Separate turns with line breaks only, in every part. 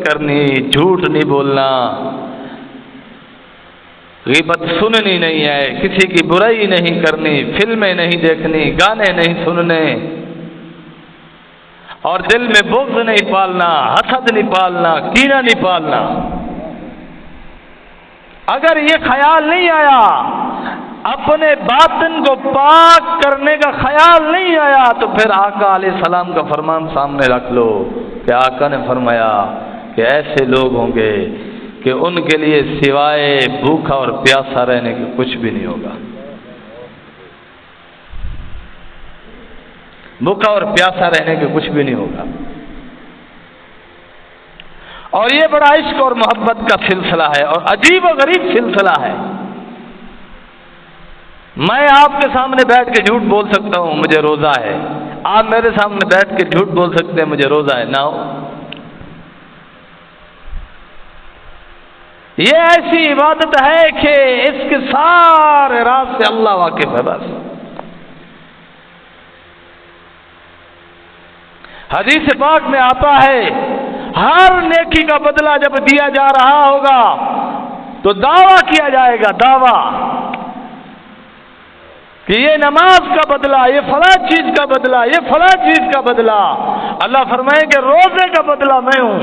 کرنی، جھوٹ نہیں بولنا، غیبت سننی نہیں ہے، کسی کی برائی نہیں کرنی، فلمیں نہیں دیکھنی، گانے نہیں سننے، اور دل میں بغض نہیں پالنا، حسد نہیں پالنا، کینہ نہیں پالنا۔ اگر یہ خیال نہیں آیا، اپنے باطن کو پاک کرنے کا خیال نہیں آیا، تو پھر آقا علیہ السلام کا فرمان سامنے رکھ لو کہ آقا نے فرمایا کہ ایسے لوگ ہوں گے کہ ان کے لیے سوائے بھوکا اور پیاسا رہنے کے کچھ بھی نہیں ہوگا۔ بھوکا اور پیاسا رہنے کے کچھ بھی نہیں ہوگا۔ اور یہ بڑا عشق اور محبت کا سلسلہ ہے، اور عجیب و غریب سلسلہ ہے۔ میں آپ کے سامنے بیٹھ کے جھوٹ بول سکتا ہوں مجھے روزہ ہے، آپ میرے سامنے بیٹھ کے جھوٹ بول سکتے ہیں مجھے روزہ ہے، نہ ہو۔ یہ ایسی عبادت ہے کہ اس کے سارے راز سے اللہ واقف ہے بس۔ حدیث پاک میں آتا ہے ہر نیکی کا بدلہ جب دیا جا رہا ہوگا تو دعویٰ کیا جائے گا، دعویٰ کہ یہ نماز کا بدلہ، یہ فلاں چیز کا بدلہ، یہ فلاں چیز کا بدلہ۔ اللہ فرمائے کہ روزے کا بدلہ میں ہوں،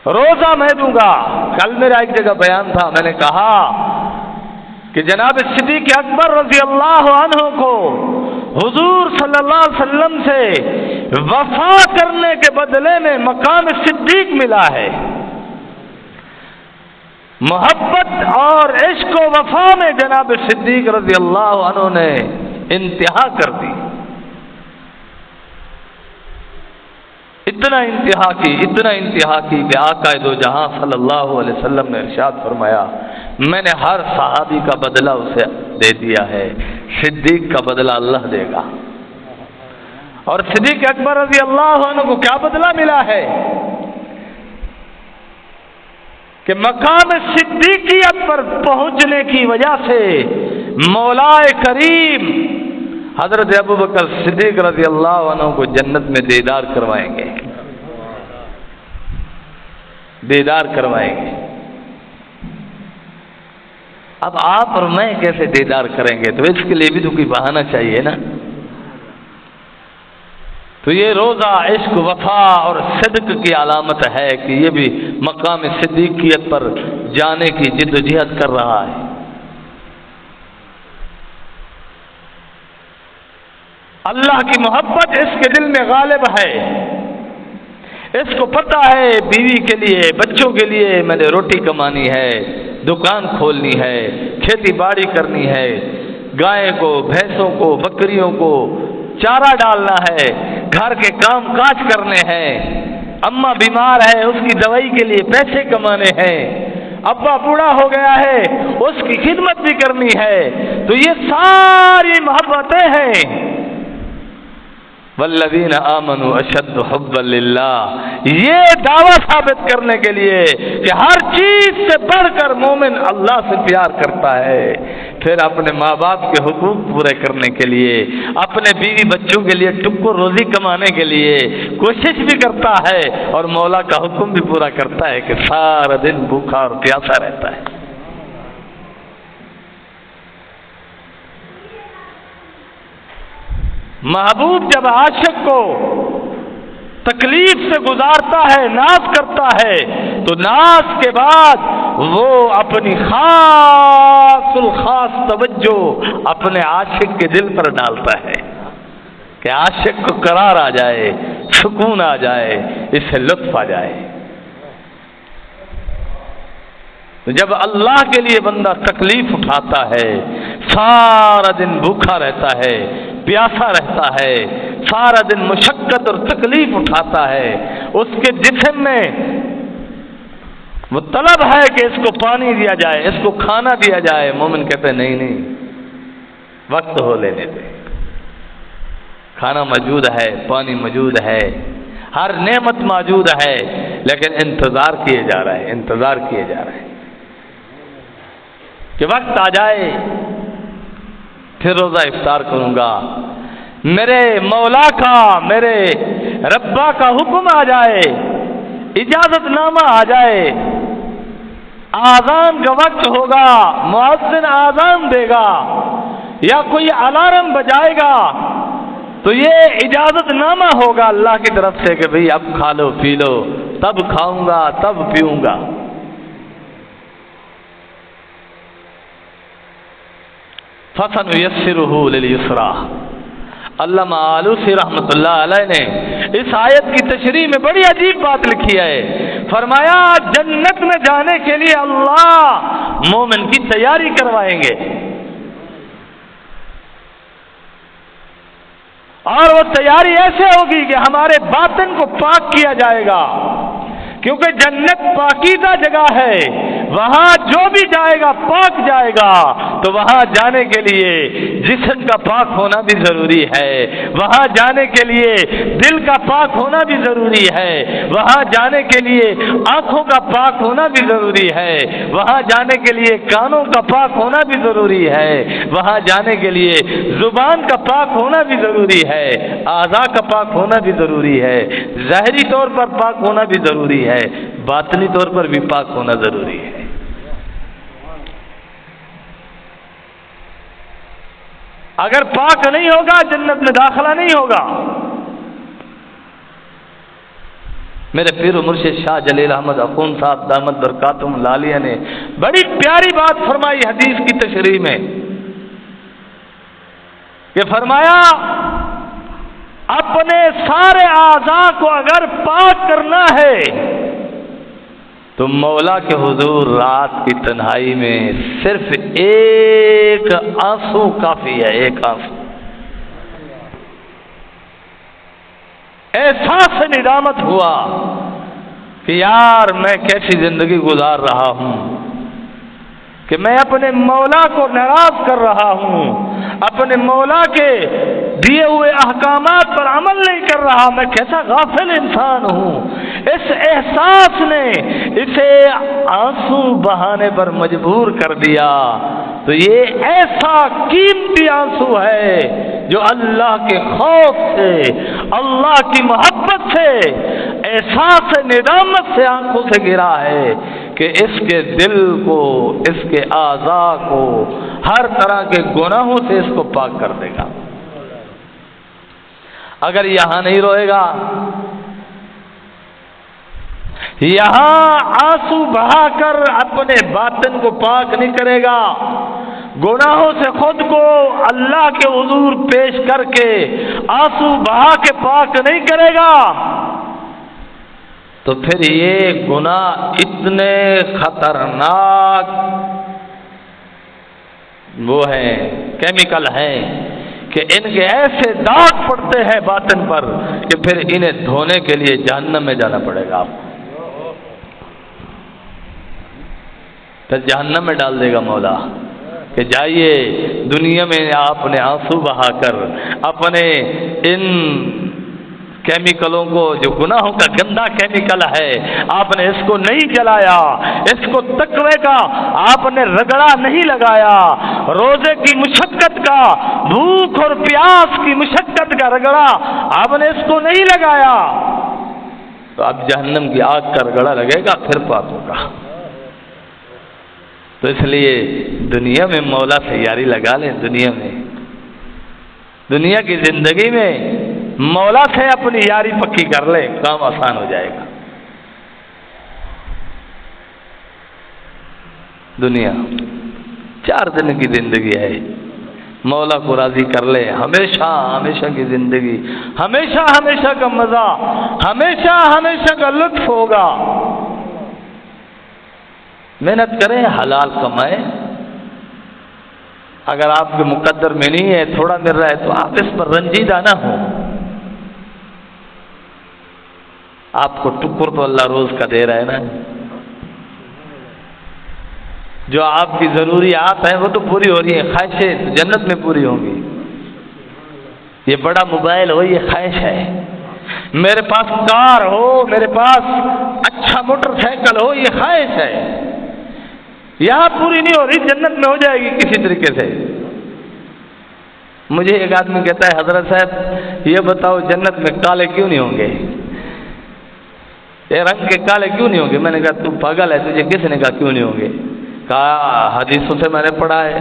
روزہ میں دوں گا۔ کل میرا ایک جگہ بیان تھا، میں نے کہا کہ جناب صدیق اکبر رضی اللہ عنہ کو حضور صلی اللہ علیہ وسلم سے وفا کرنے کے بدلے میں مقام صدیق ملا ہے۔ محبت اور عشق و وفا میں جناب صدیق رضی اللہ عنہ نے انتہا کر دی، اتنا انتہا کی کہ آقا دو جہاں صلی اللہ علیہ وسلم نے ارشاد فرمایا میں نے ہر صحابی کا بدلہ اسے دے دیا ہے، صدیق کا بدلہ اللہ دے گا۔ اور صدیق اکبر رضی اللہ عنہ کو کیا بدلہ ملا ہے کہ مقام صدیقیت پر پہنچنے کی وجہ سے مولا کریم حضرت ابوبکر صدیق رضی اللہ عنہ کو جنت میں دیدار کروائیں گے، دیدار کروائیں گے۔ اب آپ اور میں کیسے دیدار کریں گے؟ تو اس کے لیے بھی تو کوئی بہانہ چاہیے نا۔ تو یہ روزہ عشق، وفا اور صدق کی علامت ہے کہ یہ بھی مقام صدیقیت پر جانے کی جد و جہد کر رہا ہے۔ اللہ کی محبت اس کے دل میں غالب ہے، اس کو پتہ ہے بیوی کے لیے، بچوں کے لیے میں نے روٹی کمانی ہے، دکان کھولنی ہے، کھیتی باڑی کرنی ہے، گائے کو، بھینسوں کو، بکریوں کو چارہ ڈالنا ہے، گھر کے کام کاج کرنے ہیں، اماں بیمار ہے اس کی دوائی کے لیے پیسے کمانے ہیں، ابا بوڑھا ہو گیا ہے اس کی خدمت بھی کرنی ہے۔ تو یہ ساری محبتیں ہیں۔ والذین آمنوا اشد حبا للہ، یہ دعویٰ ثابت کرنے کے لیے کہ ہر چیز سے بڑھ کر مومن اللہ سے پیار کرتا ہے، پھر اپنے ماں باپ کے حقوق پورے کرنے کے لیے، اپنے بیوی بچوں کے لیے ٹکر روزی کمانے کے لیے کوشش بھی کرتا ہے، اور مولا کا حکم بھی پورا کرتا ہے کہ سارا دن بھوکا اور پیاسا رہتا ہے۔ محبوب جب عاشق کو تکلیف سے گزارتا ہے، ناز کرتا ہے، تو ناز کے بعد وہ اپنی خاص الخاص توجہ اپنے عاشق کے دل پر ڈالتا ہے کہ عاشق کو قرار آ جائے، سکون آ جائے، اس سے لطف آ جائے۔ تو جب اللہ کے لیے بندہ تکلیف اٹھاتا ہے، سارا دن بھوکا رہتا ہے، پیاسا رہتا ہے، سارا دن مشقت اور تکلیف اٹھاتا ہے، اس کے جسم میں وہ طلب ہے کہ اس کو پانی دیا جائے، اس کو کھانا دیا جائے، مومن کہتے ہیں نہیں وقت ہو لینے دے، کھانا موجود ہے، پانی موجود ہے، ہر نعمت موجود ہے، لیکن انتظار کیے جا رہا ہے، انتظار کیے جا رہا ہے کہ وقت آ جائے پھر روزہ افطار کروں گا، میرے مولا کا، میرے ربا کا حکم آ جائے، اجازت نامہ آ جائے، آذان کا وقت ہوگا، مؤذن آذان دے گا یا کوئی الارم بجائے گا تو یہ اجازت نامہ ہوگا اللہ کی طرف سے کہ بھئی اب کھا لو پی لو، تب کھاؤں گا تب پیوں گا۔ فَسَنُيَسِّرُهُ لِلْيُسْرَىٰ۔ علامہ آلوسی رحمۃ اللہ علیہ نے اس آیت کی تشریح میں بڑی عجیب بات لکھی ہے، فرمایا جنت میں جانے کے لیے اللہ مومن کی تیاری کروائیں گے، اور وہ تیاری ایسے ہوگی کہ ہمارے باطن کو پاک کیا جائے گا، کیونکہ جنت پاکیزہ جگہ ہے، وہاں جو بھی جائے گا پاک جائے گا، تو وہاں جانے کے لیے جسم کا پاک ہونا بھی ضروری ہے، وہاں جانے کے لیے دل کا پاک ہونا بھی ضروری ہے، وہاں جانے کے لیے آنکھوں کا پاک ہونا بھی ضروری ہے، وہاں جانے کے لیے کانوں کا پاک ہونا بھی ضروری ہے، وہاں جانے کے لیے زبان کا پاک ہونا بھی ضروری ہے، اعضاء کا پاک ہونا بھی ضروری ہے، ظاہری طور پر پاک ہونا بھی ضروری ہے، باطنی طور پر بھی پاک ہونا ضروری ہے۔ اگر پاک نہیں ہوگا جنت میں داخلہ نہیں ہوگا۔ میرے پیر و مرشد شاہ جلیل احمد اخون صاحب دامت برکاتہم العالیہ نے بڑی پیاری بات فرمائی حدیث کی تشریح میں، کہ فرمایا اپنے سارے اعضاء کو اگر پاک کرنا ہے تو مولا کے حضور رات کی تنہائی میں صرف ایک آنسو کافی ہے، ایک آنسو، احساس ندامت ہوا کہ یار میں کیسی زندگی گزار رہا ہوں، کہ میں اپنے مولا کو ناراض کر رہا ہوں، اپنے مولا کے دیے ہوئے احکامات پر عمل نہیں کر رہا، میں کیسا غافل انسان ہوں۔ اس احساس نے اسے آنسو بہانے پر مجبور کر دیا، تو یہ ایسا قیمتی آنسو ہے جو اللہ کے خوف سے، اللہ کی محبت سے، احساس ندامت سے آنکھوں سے گرا ہے کہ اس کے دل کو، اس کے اعضاء کو ہر طرح کے گناہوں سے اس کو پاک کر دے گا۔ اگر یہاں نہیں روئے گا، یہاں آنسو بہا کر اپنے باطن کو پاک نہیں کرے گا، گناہوں سے خود کو اللہ کے حضور پیش کر کے آنسو بہا کے پاک نہیں کرے گا، تو پھر یہ گناہ اتنے خطرناک وہ ہیں، کیمیکل ہیں کہ ان کے ایسے داغ پڑتے ہیں باطن پر کہ پھر انہیں دھونے کے لیے جہنم میں جانا پڑے گا آپ کو، پھر جہنم میں ڈال دے گا مولا کہ جائیے دنیا میں آپ نے آنسو بہا کر اپنے ان کیمیکلوں کو، جو گناہوں کا گندا کیمیکل ہے، آپ نے اس کو نہیں جلایا، اس کو تقوی کا آپ نے رگڑا نہیں لگایا، روزے کی مشقت کا، بھوک اور پیاس کی مشقت کا رگڑا آپ نے اس کو نہیں لگایا، تو اب جہنم کی آگ کا رگڑا لگے گا، پھر پاک ہوگا۔ تو اس لیے دنیا میں مولا سے یاری لگا لیں، دنیا کی زندگی میں مولا سے اپنی یاری پکی کر لے، کام آسان ہو جائے گا۔ دنیا 4 دن کی زندگی ہے، مولا کو راضی کر لے، ہمیشہ ہمیشہ کی زندگی، ہمیشہ ہمیشہ کا مزہ، ہمیشہ ہمیشہ کا لطف ہوگا۔ محنت کریں، حلال کمائیں، اگر آپ کے مقدر میں نہیں ہے، تھوڑا مل رہا ہے تو آپ اس پر رنجیدہ نہ ہو، آپ کو ٹکر تو اللہ روز کا دے رہا ہے نا، جو آپ کی ضروریات ہیں وہ تو پوری ہو رہی ہیں، خواہشیں تو جنت میں پوری ہوں گی۔ یہ بڑا موبائل ہو یہ خواہش ہے، میرے پاس کار ہو، میرے پاس اچھا موٹر سائیکل ہو یہ خواہش ہے، یہاں پوری نہیں ہو رہی، جنت میں ہو جائے گی کسی طریقے سے۔ مجھے ایک آدمی کہتا ہے حضرت صاحب یہ بتاؤ جنت میں کالے کیوں نہیں ہوں گے؟ یہ رنگ کے کالے کیوں نہیں ہوں گے؟ میں نے کہا تو پاگل ہے، تجھے کس نے کہا کیوں نہیں ہوں گے؟ کہا حدیثوں سے میں نے پڑھا ہے۔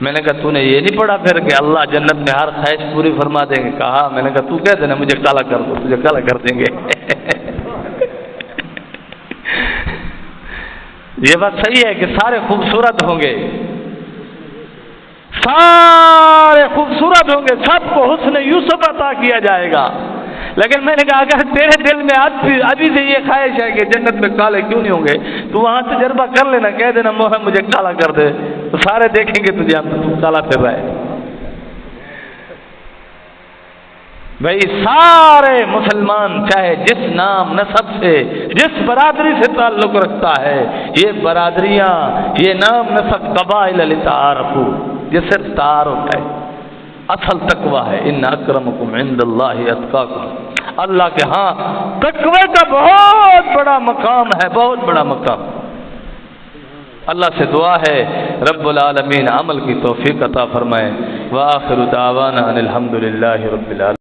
میں نے کہا تو نے یہ نہیں پڑھا پھر کہ اللہ جنت میں ہر خواہش پوری فرما دیں گے؟ کہا میں نے کہا تو کہہ دینا مجھے کالا کر دو، تجھے کالا کر دیں گے۔ یہ بات صحیح ہے کہ سارے خوبصورت ہوں گے، سارے خوبصورت ہوں گے، سب کو حسن یوسف عطا کیا جائے گا، لیکن میں نے کہا اگر تیرے دل میں ابھی سے یہ خواہش ہے کہ جنت میں کالے کیوں نہیں ہوں گے تو وہاں تجربہ کر لینا، کہہ دینا محمد مجھے کالا کر دے، تو سارے دیکھیں گے تجھے ہم تو کالا پھر رہا ہے۔ بھائی سارے مسلمان چاہے جس نام نسب سے جس برادری سے تعلق رکھتا ہے، یہ برادریاں یہ نام نسب قبائل لتعارفوا، یہ صرف تعارف ہے، اصل تقوی ہے۔ ان اکرمکم عند اللہ اتقاکم، اللہ کے ہاں تقوی کا بہت بڑا مقام ہے، بہت بڑا مقام۔ اللہ سے دعا ہے رب العالمین عمل کی توفیق عطا فرمائے۔ وآخر دعوانا ان الحمد للہ رب العالمین۔